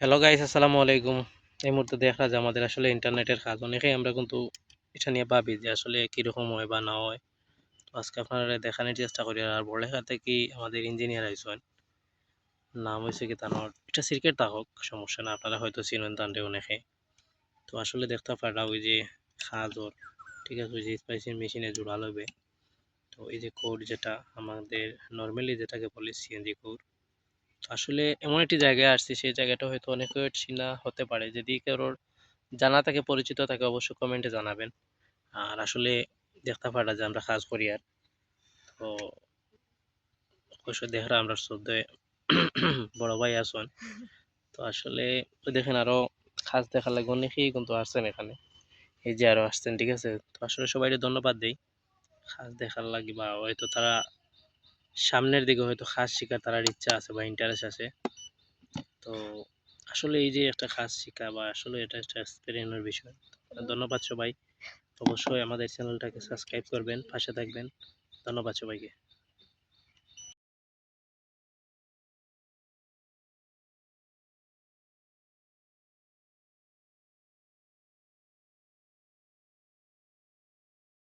Hello guys, আসসালামু আলাইকুম। এই মুহূর্তে দেখা যায় আমাদের আসলে ইন্টারনেটের কাজ অনেকেই আমরা কিন্তু এটা নিয়ে ভাবি যে আসলে কিরকম হয় বা না হয়। তো আজকে আপনারা দেখানোর চেষ্টা করি। আর বড়লেখাতে কি আমাদের ইঞ্জিনিয়ার আইসন নাম হয়েছে কি তানোর এটা সিরকেট থাকুক সমস্যা না, আপনারা হয়তো চিনেন তান্ডে অনেকে। তো আসলে দেখতে পারা ওই যে খাজর, ঠিক আছে, ওই যে স্পাইসি মেশিনে জোড়া লবে। তো এই যে কোড যেটা আমাদের নর্মালি যেটাকে বলে সিএনজি কোড, আসলে এমন একটি জায়গায় আসছি, সেই জায়গাটা হয়তো অনেকের চিনা হতে পারে। যদি কারোর জানা থাকে, পরিচিত থাকে, অবশ্যই কমেন্টে জানাবেন। আর আসলে দেখতে পারা যে আমরা কাজ করি আর তো অবশ্যই দেখরা আমরা শ্রদ্ধে বড় ভাই আসুন। তো আসলে তো দেখেন আরো কাজ দেখা লাগবে, অনেকেই কিন্তু আসছেন এখানে, এই যে আরো আসছেন, ঠিক আছে। তো আসলে সবাই ধন্যবাদ দেই কাজ দেখার লাগি, বা হয়তো তারা সামনের দিকে হয়তো কাজ শিখার তার ইচ্ছা আছে বা ইন্টারেস্ট আছে। তো আসলে এই যে একটা কাজ শিখা বা আসলে এটা একটা এক্সপেরিয়েন্সের বিষয়। ধন্যবাদ সবাই। অবশ্যই আমাদের চ্যানেলটাকে সাবস্ক্রাইব করবেন, পাশে থাকবেন। ধন্যবাদ সবাইকে।